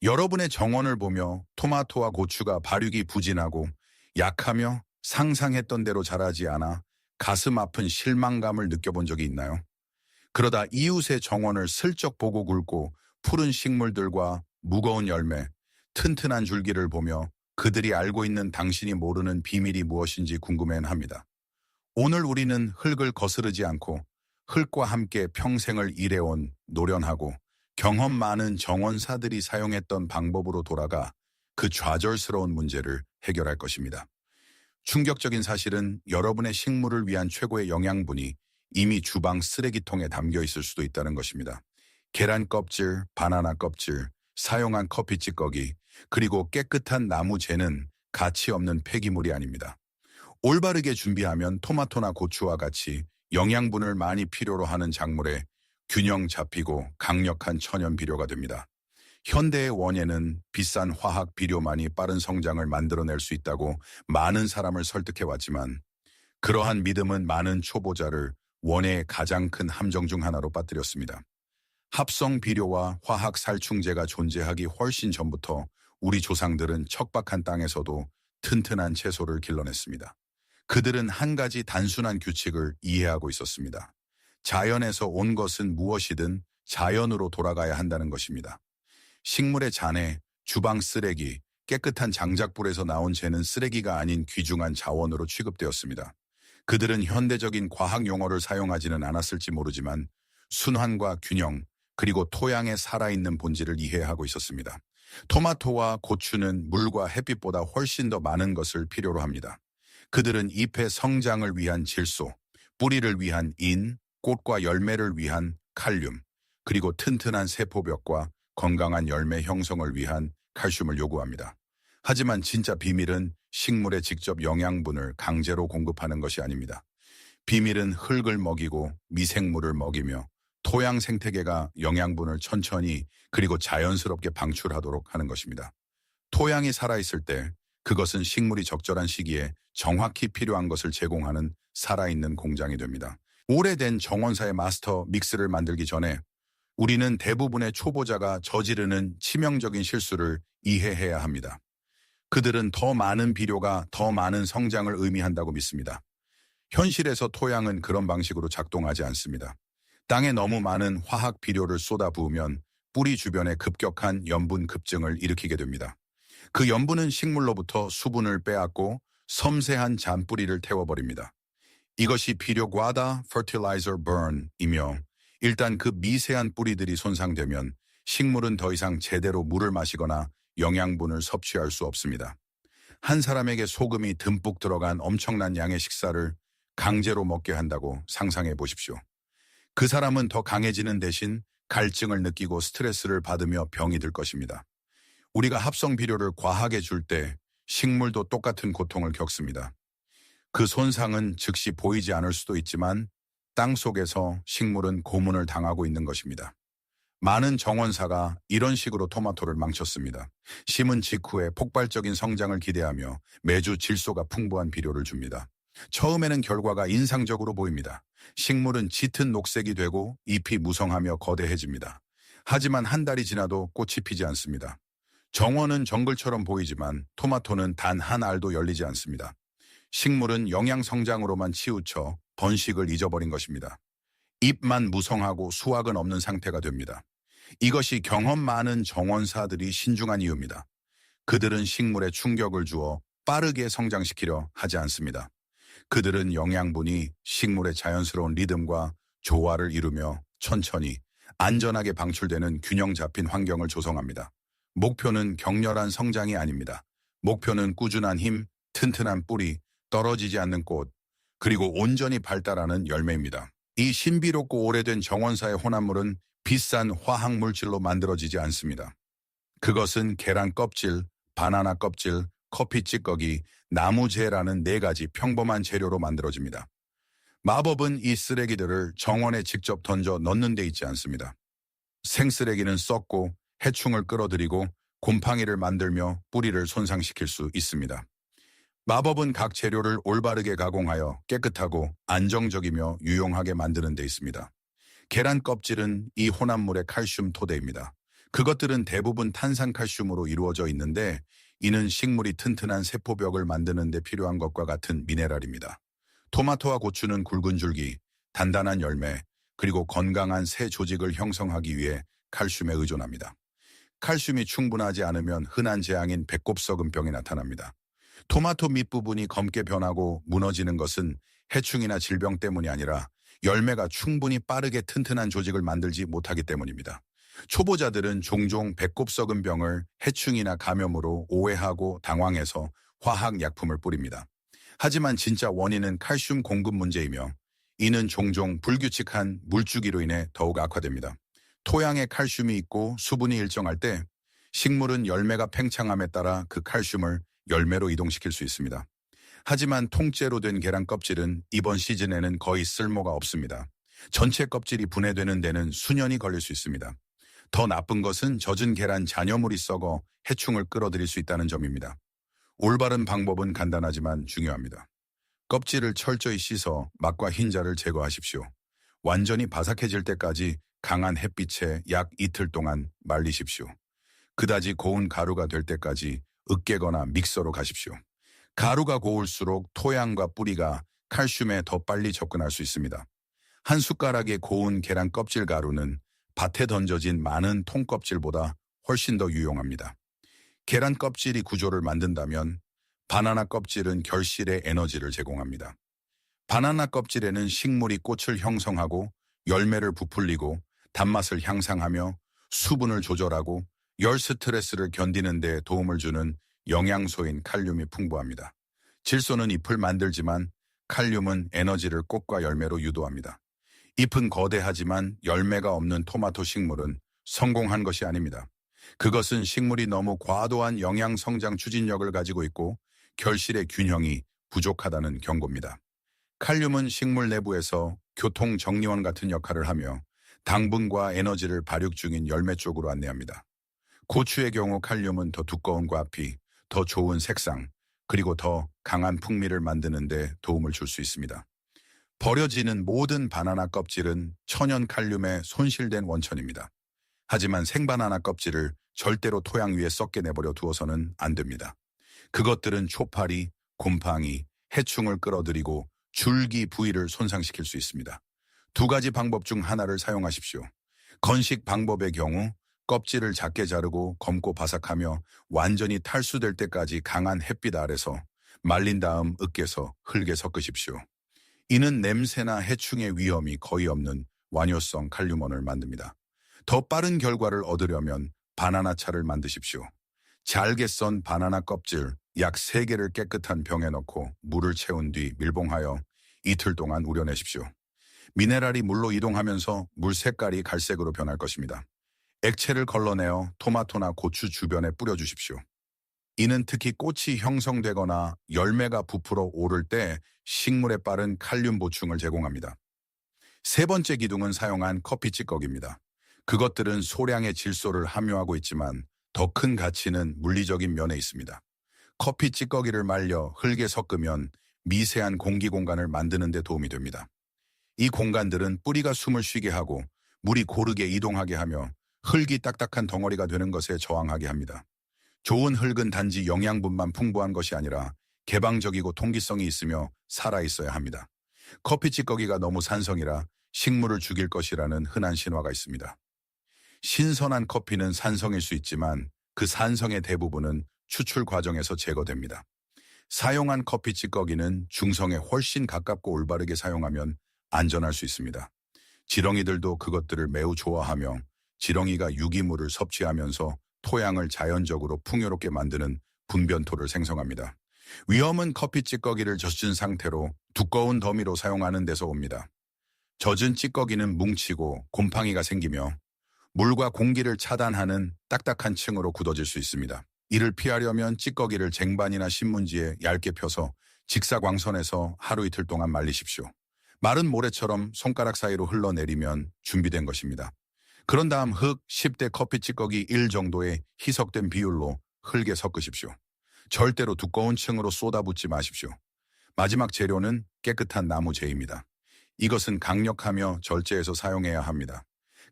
여러분의 정원을 보며 토마토와 고추가 발육이 부진하고 약하며 상상했던 대로 자라지 않아 가슴 아픈 실망감을 느껴본 적이 있나요? 그러다 이웃의 정원을 슬쩍 보고 굴고 푸른 식물들과 무거운 열매, 튼튼한 줄기를 보며 그들이 알고 있는 당신이 모르는 비밀이 무엇인지 궁금해 합니다. 오늘 우리는 흙을 거스르지 않고 흙과 함께 평생을 일해온 노련하고 경험 많은 정원사들이 사용했던 방법으로 돌아가 그 좌절스러운 문제를 해결할 것입니다. 충격적인 사실은 여러분의 식물을 위한 최고의 영양분이 이미 주방 쓰레기통에 담겨 있을 수도 있다는 것입니다. 계란 껍질, 바나나 껍질, 사용한 커피 찌꺼기, 그리고 깨끗한 나무재는 가치 없는 폐기물이 아닙니다. 올바르게 준비하면 토마토나 고추와 같이 영양분을 많이 필요로 하는 작물에 균형 잡히고 강력한 천연 비료가 됩니다. 현대의 원예는 비싼 화학 비료만이 빠른 성장을 만들어낼 수 있다고 많은 사람을 설득해왔지만 그러한 믿음은 많은 초보자를 원예의 가장 큰 함정 중 하나로 빠뜨렸습니다. 합성 비료와 화학 살충제가 존재하기 훨씬 전부터 우리 조상들은 척박한 땅에서도 튼튼한 채소를 길러냈습니다. 그들은 한 가지 단순한 규칙을 이해하고 있었습니다. 자연에서 온 것은 무엇이든 자연으로 돌아가야 한다는 것입니다. 식물의 잔해, 주방 쓰레기, 깨끗한 장작불에서 나온 재는 쓰레기가 아닌 귀중한 자원으로 취급되었습니다. 그들은 현대적인 과학 용어를 사용하지는 않았을지 모르지만 순환과 균형, 그리고 토양의 살아있는 본질을 이해하고 있었습니다. 토마토와 고추는 물과 햇빛보다 훨씬 더 많은 것을 필요로 합니다. 그들은 잎의 성장을 위한 질소, 뿌리를 위한 인, 꽃과 열매를 위한 칼륨, 그리고 튼튼한 세포벽과 건강한 열매 형성을 위한 칼슘을 요구합니다. 하지만 진짜 비밀은 식물에 직접 영양분을 강제로 공급하는 것이 아닙니다. 비밀은 흙을 먹이고 미생물을 먹이며 토양 생태계가 영양분을 천천히 그리고 자연스럽게 방출하도록 하는 것입니다. 토양이 살아있을 때 그것은 식물이 적절한 시기에 정확히 필요한 것을 제공하는 살아있는 공장이 됩니다. 오래된 정원사의 마스터 믹스를 만들기 전에 우리는 대부분의 초보자가 저지르는 치명적인 실수를 이해해야 합니다. 그들은 더 많은 비료가 더 많은 성장을 의미한다고 믿습니다. 현실에서 토양은 그런 방식으로 작동하지 않습니다. 땅에 너무 많은 화학 비료를 쏟아 부으면 뿌리 주변에 급격한 염분 급증을 일으키게 됩니다. 그 염분은 식물로부터 수분을 빼앗고 섬세한 잔뿌리를 태워버립니다. 이것이 비료 과다 fertilizer burn이며 일단 그 미세한 뿌리들이 손상되면 식물은 더 이상 제대로 물을 마시거나 영양분을 섭취할 수 없습니다. 한 사람에게 소금이 듬뿍 들어간 엄청난 양의 식사를 강제로 먹게 한다고 상상해 보십시오. 그 사람은 더 강해지는 대신 갈증을 느끼고 스트레스를 받으며 병이 들 것입니다. 우리가 합성 비료를 과하게 줄 때 식물도 똑같은 고통을 겪습니다. 그 손상은 즉시 보이지 않을 수도 있지만 땅 속에서 식물은 고문을 당하고 있는 것입니다. 많은 정원사가 이런 식으로 토마토를 망쳤습니다. 심은 직후에 폭발적인 성장을 기대하며 매주 질소가 풍부한 비료를 줍니다. 처음에는 결과가 인상적으로 보입니다. 식물은 짙은 녹색이 되고 잎이 무성하며 거대해집니다. 하지만 한 달이 지나도 꽃이 피지 않습니다. 정원은 정글처럼 보이지만 토마토는 단 한 알도 열리지 않습니다. 식물은 영양 성장으로만 치우쳐 번식을 잊어버린 것입니다. 잎만 무성하고 수확은 없는 상태가 됩니다. 이것이 경험 많은 정원사들이 신중한 이유입니다. 그들은 식물에 충격을 주어 빠르게 성장시키려 하지 않습니다. 그들은 영양분이 식물의 자연스러운 리듬과 조화를 이루며 천천히 안전하게 방출되는 균형 잡힌 환경을 조성합니다. 목표는 격렬한 성장이 아닙니다. 목표는 꾸준한 힘, 튼튼한 뿌리, 떨어지지 않는 꽃, 그리고 온전히 발달하는 열매입니다. 이 신비롭고 오래된 정원사의 혼합물은 비싼 화학물질로 만들어지지 않습니다. 그것은 계란 껍질, 바나나 껍질, 커피 찌꺼기, 나무재라는 4가지 평범한 재료로 만들어집니다. 마법은 이 쓰레기들을 정원에 직접 던져 넣는 데 있지 않습니다. 생쓰레기는 썩고 해충을 끌어들이고 곰팡이를 만들며 뿌리를 손상시킬 수 있습니다. 마법은 각 재료를 올바르게 가공하여 깨끗하고 안정적이며 유용하게 만드는 데 있습니다. 계란 껍질은 이 혼합물의 칼슘 토대입니다. 그것들은 대부분 탄산칼슘으로 이루어져 있는데 이는 식물이 튼튼한 세포벽을 만드는 데 필요한 것과 같은 미네랄입니다. 토마토와 고추는 굵은 줄기, 단단한 열매, 그리고 건강한 새 조직을 형성하기 위해 칼슘에 의존합니다. 칼슘이 충분하지 않으면 흔한 재앙인 배꼽썩은병이 나타납니다. 토마토 밑부분이 검게 변하고 무너지는 것은 해충이나 질병 때문이 아니라 열매가 충분히 빠르게 튼튼한 조직을 만들지 못하기 때문입니다. 초보자들은 종종 배꼽썩은병을 해충이나 감염으로 오해하고 당황해서 화학약품을 뿌립니다. 하지만 진짜 원인은 칼슘 공급 문제이며 이는 종종 불규칙한 물주기로 인해 더욱 악화됩니다. 토양에 칼슘이 있고 수분이 일정할 때 식물은 열매가 팽창함에 따라 그 칼슘을 열매로 이동시킬 수 있습니다. 하지만 통째로 된 계란 껍질은 이번 시즌에는 거의 쓸모가 없습니다. 전체 껍질이 분해되는 데는 수년이 걸릴 수 있습니다. 더 나쁜 것은 젖은 계란 잔여물이 썩어 해충을 끌어들일 수 있다는 점입니다. 올바른 방법은 간단하지만 중요합니다. 껍질을 철저히 씻어 막과 흰자를 제거하십시오. 완전히 바삭해질 때까지 강한 햇빛에 약 이틀 동안 말리십시오. 그다지 고운 가루가 될 때까지 으깨거나 믹서로 가십시오. 가루가 고울수록 토양과 뿌리가 칼슘에 더 빨리 접근할 수 있습니다. 한 숟가락의 고운 계란 껍질 가루는 밭에 던져진 많은 통껍질보다 훨씬 더 유용합니다. 계란 껍질이 구조를 만든다면 바나나 껍질은 결실에 에너지를 제공합니다. 바나나 껍질에는 식물이 꽃을 형성하고 열매를 부풀리고 단맛을 향상하며 수분을 조절하고 열 스트레스를 견디는 데 도움을 주는 영양소인 칼륨이 풍부합니다. 질소는 잎을 만들지만 칼륨은 에너지를 꽃과 열매로 유도합니다. 잎은 거대하지만 열매가 없는 토마토 식물은 성공한 것이 아닙니다. 그것은 식물이 너무 과도한 영양 성장 추진력을 가지고 있고 결실의 균형이 부족하다는 경고입니다. 칼륨은 식물 내부에서 교통 정리원 같은 역할을 하며 당분과 에너지를 발육 중인 열매 쪽으로 안내합니다. 고추의 경우 칼륨은 더 두꺼운 과피, 더 좋은 색상, 그리고 더 강한 풍미를 만드는 데 도움을 줄 수 있습니다. 버려지는 모든 바나나 껍질은 천연 칼륨에 손실된 원천입니다. 하지만 생바나나 껍질을 절대로 토양 위에 썩게 내버려 두어서는 안 됩니다. 그것들은 초파리, 곰팡이, 해충을 끌어들이고 줄기 부위를 손상시킬 수 있습니다. 두 가지 방법 중 하나를 사용하십시오. 건식 방법의 경우 껍질을 작게 자르고 검고 바삭하며 완전히 탈수될 때까지 강한 햇빛 아래서 말린 다음 으깨서 흙에 섞으십시오. 이는 냄새나 해충의 위험이 거의 없는 완효성 칼륨원을 만듭니다. 더 빠른 결과를 얻으려면 바나나차를 만드십시오. 잘게 썬 바나나 껍질 약 3개를 깨끗한 병에 넣고 물을 채운 뒤 밀봉하여 이틀 동안 우려내십시오. 미네랄이 물로 이동하면서 물 색깔이 갈색으로 변할 것입니다. 액체를 걸러내어 토마토나 고추 주변에 뿌려주십시오. 이는 특히 꽃이 형성되거나 열매가 부풀어 오를 때 식물에 빠른 칼륨 보충을 제공합니다. 세 번째 기둥은 사용한 커피 찌꺼기입니다. 그것들은 소량의 질소를 함유하고 있지만 더 큰 가치는 물리적인 면에 있습니다. 커피 찌꺼기를 말려 흙에 섞으면 미세한 공기 공간을 만드는 데 도움이 됩니다. 이 공간들은 뿌리가 숨을 쉬게 하고 물이 고르게 이동하게 하며 흙이 딱딱한 덩어리가 되는 것에 저항하게 합니다. 좋은 흙은 단지 영양분만 풍부한 것이 아니라 개방적이고 통기성이 있으며 살아있어야 합니다. 커피 찌꺼기가 너무 산성이라 식물을 죽일 것이라는 흔한 신화가 있습니다. 신선한 커피는 산성일 수 있지만 그 산성의 대부분은 추출 과정에서 제거됩니다. 사용한 커피 찌꺼기는 중성에 훨씬 가깝고 올바르게 사용하면 안전할 수 있습니다. 지렁이들도 그것들을 매우 좋아하며 지렁이가 유기물을 섭취하면서 토양을 자연적으로 풍요롭게 만드는 분변토를 생성합니다. 위험은 커피 찌꺼기를 젖은 상태로 두꺼운 더미로 사용하는 데서 옵니다. 젖은 찌꺼기는 뭉치고 곰팡이가 생기며 물과 공기를 차단하는 딱딱한 층으로 굳어질 수 있습니다. 이를 피하려면 찌꺼기를 쟁반이나 신문지에 얇게 펴서 직사광선에서 하루 이틀 동안 말리십시오. 마른 모래처럼 손가락 사이로 흘러내리면 준비된 것입니다. 그런 다음 흙 10대 커피 찌꺼기 1 정도의 희석된 비율로 흙에 섞으십시오. 절대로 두꺼운 층으로 쏟아붓지 마십시오. 마지막 재료는 깨끗한 나무 재입니다. 이것은 강력하며 절제해서 사용해야 합니다.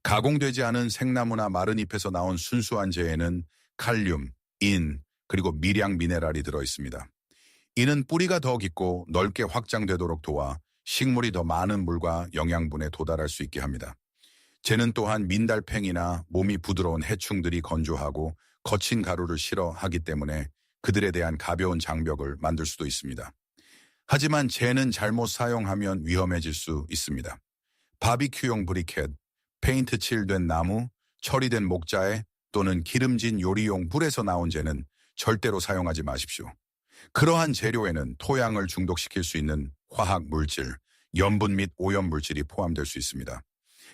가공되지 않은 생나무나 마른 잎에서 나온 순수한 재에는 칼륨, 인, 그리고 미량 미네랄이 들어있습니다. 이는 뿌리가 더 깊고 넓게 확장되도록 도와 식물이 더 많은 물과 영양분에 도달할 수 있게 합니다. 재는 또한 민달팽이나 몸이 부드러운 해충들이 건조하고 거친 가루를 싫어하기 때문에 그들에 대한 가벼운 장벽을 만들 수도 있습니다. 하지만 재는 잘못 사용하면 위험해질 수 있습니다. 바비큐용 브리켓, 페인트 칠된 나무, 처리된 목자에 또는 기름진 요리용 불에서 나온 재는 절대로 사용하지 마십시오. 그러한 재료에는 토양을 중독시킬 수 있는 화학 물질, 염분 및 오염 물질이 포함될 수 있습니다.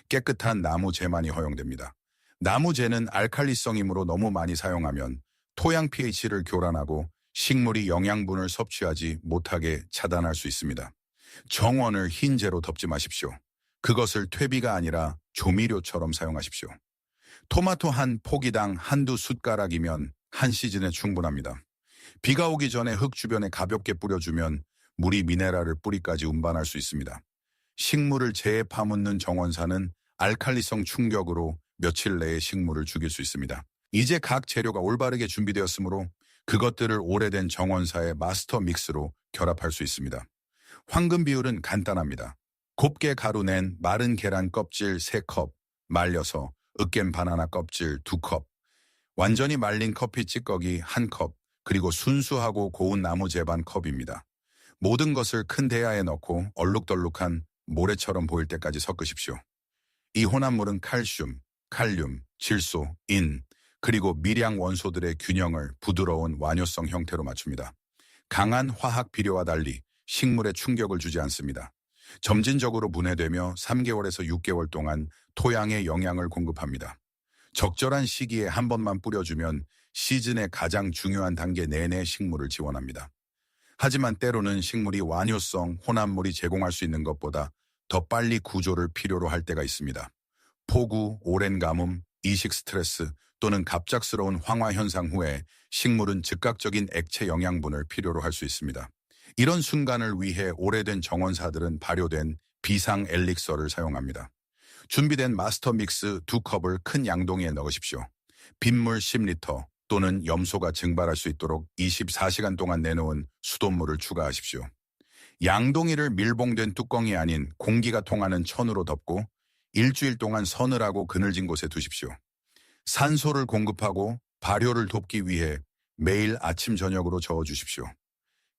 깨끗한 나무 재만이 허용됩니다. 나무 재는 알칼리성이므로 너무 많이 사용하면 토양 pH를 교란하고 식물이 영양분을 섭취하지 못하게 차단할 수 있습니다. 정원을 흰 재로 덮지 마십시오. 그것을 퇴비가 아니라 조미료처럼 사용하십시오. 토마토 한 포기당 한두 숟가락이면 한 시즌에 충분합니다. 비가 오기 전에 흙 주변에 가볍게 뿌려주면 물이 미네랄을 뿌리까지 운반할 수 있습니다. 식물을 재에 파묻는 정원사는 알칼리성 충격으로 며칠 내에 식물을 죽일 수 있습니다. 이제 각 재료가 올바르게 준비되었으므로 그것들을 오래된 정원사의 마스터 믹스로 결합할 수 있습니다. 황금 비율은 간단합니다. 곱게 가루 낸 마른 계란 껍질 3컵, 말려서 으깬 바나나 껍질 2컵, 완전히 말린 커피 찌꺼기 1컵, 그리고 순수하고 고운 나무 재 반 컵입니다. 모든 것을 큰 대야에 넣고 얼룩덜룩한 모래처럼 보일 때까지 섞으십시오. 이 혼합물은 칼슘, 칼륨, 질소, 인, 그리고 미량 원소들의 균형을 부드러운 완효성 형태로 맞춥니다. 강한 화학 비료와 달리 식물에 충격을 주지 않습니다. 점진적으로 분해되며 3개월에서 6개월 동안 토양에 영양을 공급합니다. 적절한 시기에 한 번만 뿌려주면 시즌의 가장 중요한 단계 내내 식물을 지원합니다. 하지만 때로는 식물이 완효성 혼합물이 제공할 수 있는 것보다 더 빨리 구조를 필요로 할 때가 있습니다. 폭우, 오랜 가뭄, 이식 스트레스 또는 갑작스러운 황화 현상 후에 식물은 즉각적인 액체 영양분을 필요로 할 수 있습니다. 이런 순간을 위해 오래된 정원사들은 발효된 비상 엘릭서를 사용합니다. 준비된 마스터 믹스 2컵을 큰 양동이에 넣으십시오. 빗물 10리터 또는 염소가 증발할 수 있도록 24시간 동안 내놓은 수돗물을 추가하십시오. 양동이를 밀봉된 뚜껑이 아닌 공기가 통하는 천으로 덮고 일주일 동안 서늘하고 그늘진 곳에 두십시오. 산소를 공급하고 발효를 돕기 위해 매일 아침 저녁으로 저어주십시오.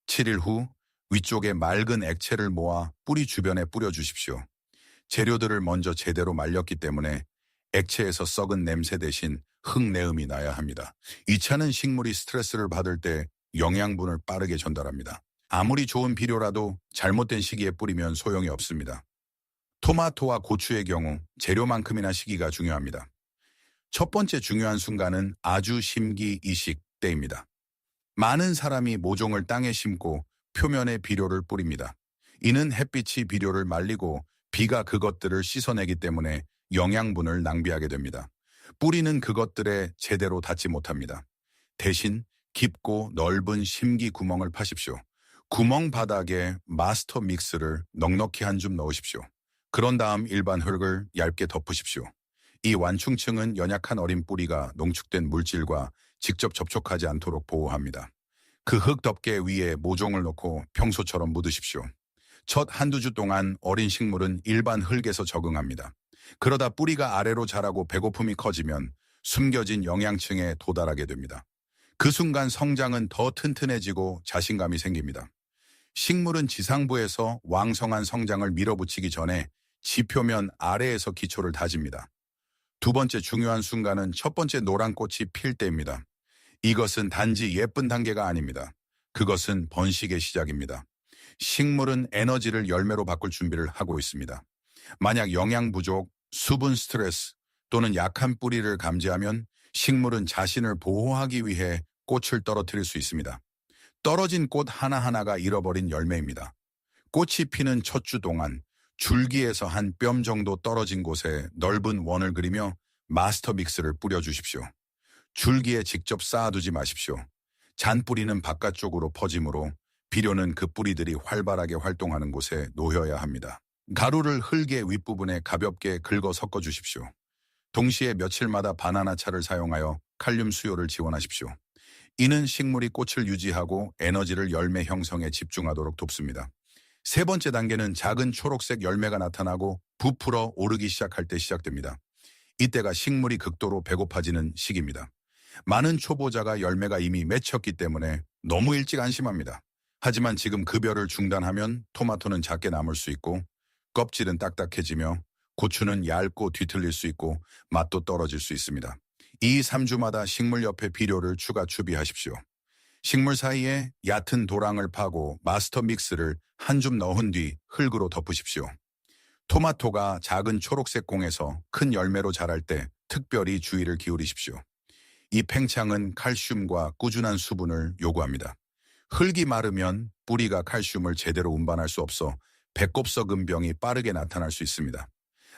7일 후 위쪽에 맑은 액체를 모아 뿌리 주변에 뿌려주십시오. 재료들을 먼저 제대로 말렸기 때문에 액체에서 썩은 냄새 대신 흙내음이 나야 합니다. 이 차는 식물이 스트레스를 받을 때 영양분을 빠르게 전달합니다. 아무리 좋은 비료라도 잘못된 시기에 뿌리면 소용이 없습니다. 토마토와 고추의 경우 재료만큼이나 시기가 중요합니다. 첫 번째 중요한 순간은 아주 심기 이식 때입니다. 많은 사람이 모종을 땅에 심고 표면에 비료를 뿌립니다. 이는 햇빛이 비료를 말리고 비가 그것들을 씻어내기 때문에 영양분을 낭비하게 됩니다. 뿌리는 그것들에 제대로 닿지 못합니다. 대신 깊고 넓은 심기 구멍을 파십시오. 구멍 바닥에 마스터 믹스를 넉넉히 한 줌 넣으십시오. 그런 다음 일반 흙을 얇게 덮으십시오. 이 완충층은 연약한 어린 뿌리가 농축된 물질과 직접 접촉하지 않도록 보호합니다. 그 흙 덮개 위에 모종을 놓고 평소처럼 묻으십시오. 첫 한두 주 동안 어린 식물은 일반 흙에서 적응합니다. 그러다 뿌리가 아래로 자라고 배고픔이 커지면 숨겨진 영양층에 도달하게 됩니다. 그 순간 성장은 더 튼튼해지고 자신감이 생깁니다. 식물은 지상부에서 왕성한 성장을 밀어붙이기 전에 지표면 아래에서 기초를 다집니다. 두 번째 중요한 순간은 첫 번째 노란 꽃이 필 때입니다. 이것은 단지 예쁜 단계가 아닙니다. 그것은 번식의 시작입니다. 식물은 에너지를 열매로 바꿀 준비를 하고 있습니다. 만약 영양 부족, 수분 스트레스 또는 약한 뿌리를 감지하면 식물은 자신을 보호하기 위해 꽃을 떨어뜨릴 수 있습니다. 떨어진 꽃 하나하나가 잃어버린 열매입니다. 꽃이 피는 첫 주 동안 줄기에서 한 뼘 정도 떨어진 곳에 넓은 원을 그리며 마스터 믹스를 뿌려주십시오. 줄기에 직접 쌓아두지 마십시오. 잔뿌리는 바깥쪽으로 퍼지므로 비료는 그 뿌리들이 활발하게 활동하는 곳에 놓여야 합니다. 가루를 흙의 윗부분에 가볍게 긁어 섞어 주십시오. 동시에 며칠마다 바나나차를 사용하여 칼륨 수요를 지원하십시오. 이는 식물이 꽃을 유지하고 에너지를 열매 형성에 집중하도록 돕습니다. 세 번째 단계는 작은 초록색 열매가 나타나고 부풀어 오르기 시작할 때 시작됩니다. 이때가 식물이 극도로 배고파지는 시기입니다. 많은 초보자가 열매가 이미 맺혔기 때문에 너무 일찍 안심합니다. 하지만 지금 급여를 중단하면 토마토는 작게 남을 수 있고 껍질은 딱딱해지며 고추는 얇고 뒤틀릴 수 있고 맛도 떨어질 수 있습니다. 2~3주마다 식물 옆에 비료를 추가 추비하십시오. 식물 사이에 얕은 도랑을 파고 마스터 믹스를 한 줌 넣은 뒤 흙으로 덮으십시오. 토마토가 작은 초록색 공에서 큰 열매로 자랄 때 특별히 주의를 기울이십시오. 이 팽창은 칼슘과 꾸준한 수분을 요구합니다. 흙이 마르면 뿌리가 칼슘을 제대로 운반할 수 없어 배꼽 썩은 병이 빠르게 나타날 수 있습니다.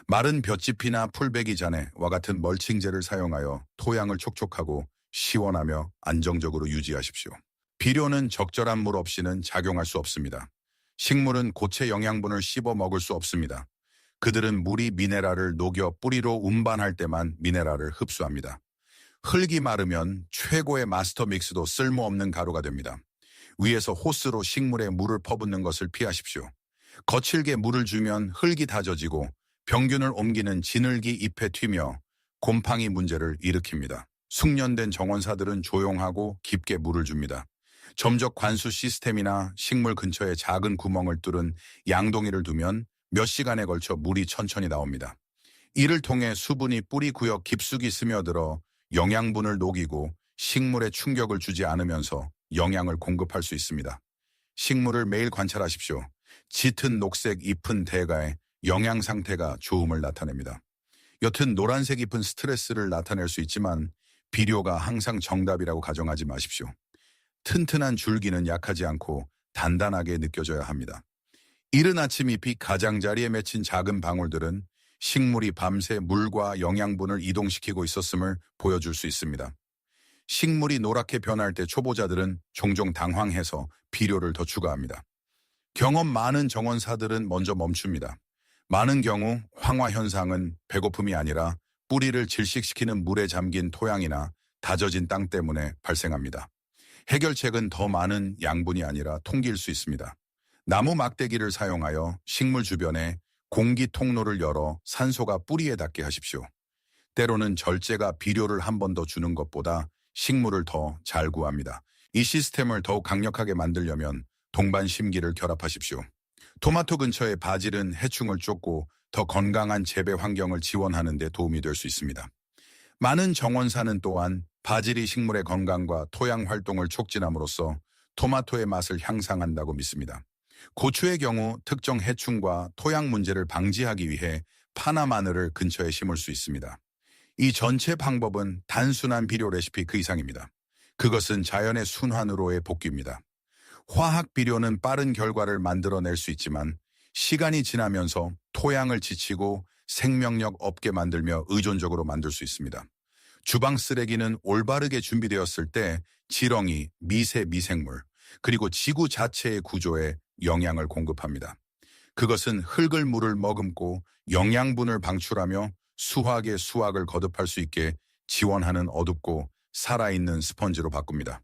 마른 볏짚이나 풀베기 잔해와 같은 멀칭제를 사용하여 토양을 촉촉하고 시원하며 안정적으로 유지하십시오. 비료는 적절한 물 없이는 작용할 수 없습니다. 식물은 고체 영양분을 씹어 먹을 수 없습니다. 그들은 물이 미네랄을 녹여 뿌리로 운반할 때만 미네랄을 흡수합니다. 흙이 마르면 최고의 마스터 믹스도 쓸모없는 가루가 됩니다. 위에서 호스로 식물에 물을 퍼붓는 것을 피하십시오. 거칠게 물을 주면 흙이 다져지고 병균을 옮기는 진흙이 잎에 튀며 곰팡이 문제를 일으킵니다. 숙련된 정원사들은 조용하고 깊게 물을 줍니다. 점적 관수 시스템이나 식물 근처에 작은 구멍을 뚫은 양동이를 두면 몇 시간에 걸쳐 물이 천천히 나옵니다. 이를 통해 수분이 뿌리 구역 깊숙이 스며들어 영양분을 녹이고 식물에 충격을 주지 않으면서 영양을 공급할 수 있습니다. 식물을 매일 관찰하십시오. 짙은 녹색 잎은 대가에 영양 상태가 좋음을 나타냅니다. 옅은 노란색 잎은 스트레스를 나타낼 수 있지만 비료가 항상 정답이라고 가정하지 마십시오. 튼튼한 줄기는 약하지 않고 단단하게 느껴져야 합니다. 이른 아침 잎이 가장자리에 맺힌 작은 방울들은 식물이 밤새 물과 영양분을 이동시키고 있었음을 보여줄 수 있습니다. 식물이 노랗게 변할 때 초보자들은 종종 당황해서 비료를 더 추가합니다. 경험 많은 정원사들은 먼저 멈춥니다. 많은 경우 황화 현상은 배고픔이 아니라 뿌리를 질식시키는 물에 잠긴 토양이나 다져진 땅 때문에 발생합니다. 해결책은 더 많은 양분이 아니라 통기일 수 있습니다. 나무 막대기를 사용하여 식물 주변에 공기 통로를 열어 산소가 뿌리에 닿게 하십시오. 때로는 절제가 비료를 한 번 더 주는 것보다 식물을 더 잘 구합니다. 이 시스템을 더욱 강력하게 만들려면 동반 심기를 결합하십시오. 토마토 근처의 바질은 해충을 쫓고 더 건강한 재배 환경을 지원하는 데 도움이 될 수 있습니다. 많은 정원사는 또한 바질이 식물의 건강과 토양 활동을 촉진함으로써 토마토의 맛을 향상한다고 믿습니다. 고추의 경우 특정 해충과 토양 문제를 방지하기 위해 파나 마늘을 근처에 심을 수 있습니다. 이 전체 방법은 단순한 비료 레시피 그 이상입니다. 그것은 자연의 순환으로의 복귀입니다. 화학 비료는 빠른 결과를 만들어낼 수 있지만 시간이 지나면서 토양을 지치고 생명력 없게 만들며 의존적으로 만들 수 있습니다. 주방 쓰레기는 올바르게 준비되었을 때 지렁이, 미세 미생물, 그리고 지구 자체의 구조에 영양을 공급합니다. 그것은 흙을 물을 머금고 영양분을 방출하며 수확의 수확을 거듭할 수 있게 지원하는 어둡고 살아있는 스펀지로 바꿉니다.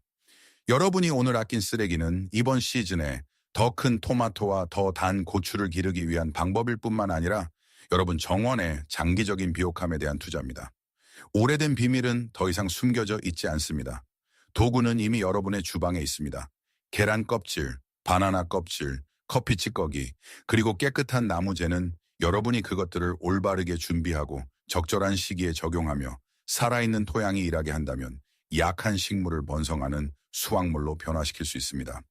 여러분이 오늘 아낀 쓰레기는 이번 시즌에 더 큰 토마토와 더 단 고추를 기르기 위한 방법일 뿐만 아니라 여러분 정원의 장기적인 비옥함에 대한 투자입니다. 오래된 비밀은 더 이상 숨겨져 있지 않습니다. 도구는 이미 여러분의 주방에 있습니다. 계란 껍질, 바나나 껍질, 커피 찌꺼기, 그리고 깨끗한 나무재는 여러분이 그것들을 올바르게 준비하고 적절한 시기에 적용하며 살아있는 토양이 일하게 한다면 약한 식물을 번성하는 수확물로 변화시킬 수 있습니다.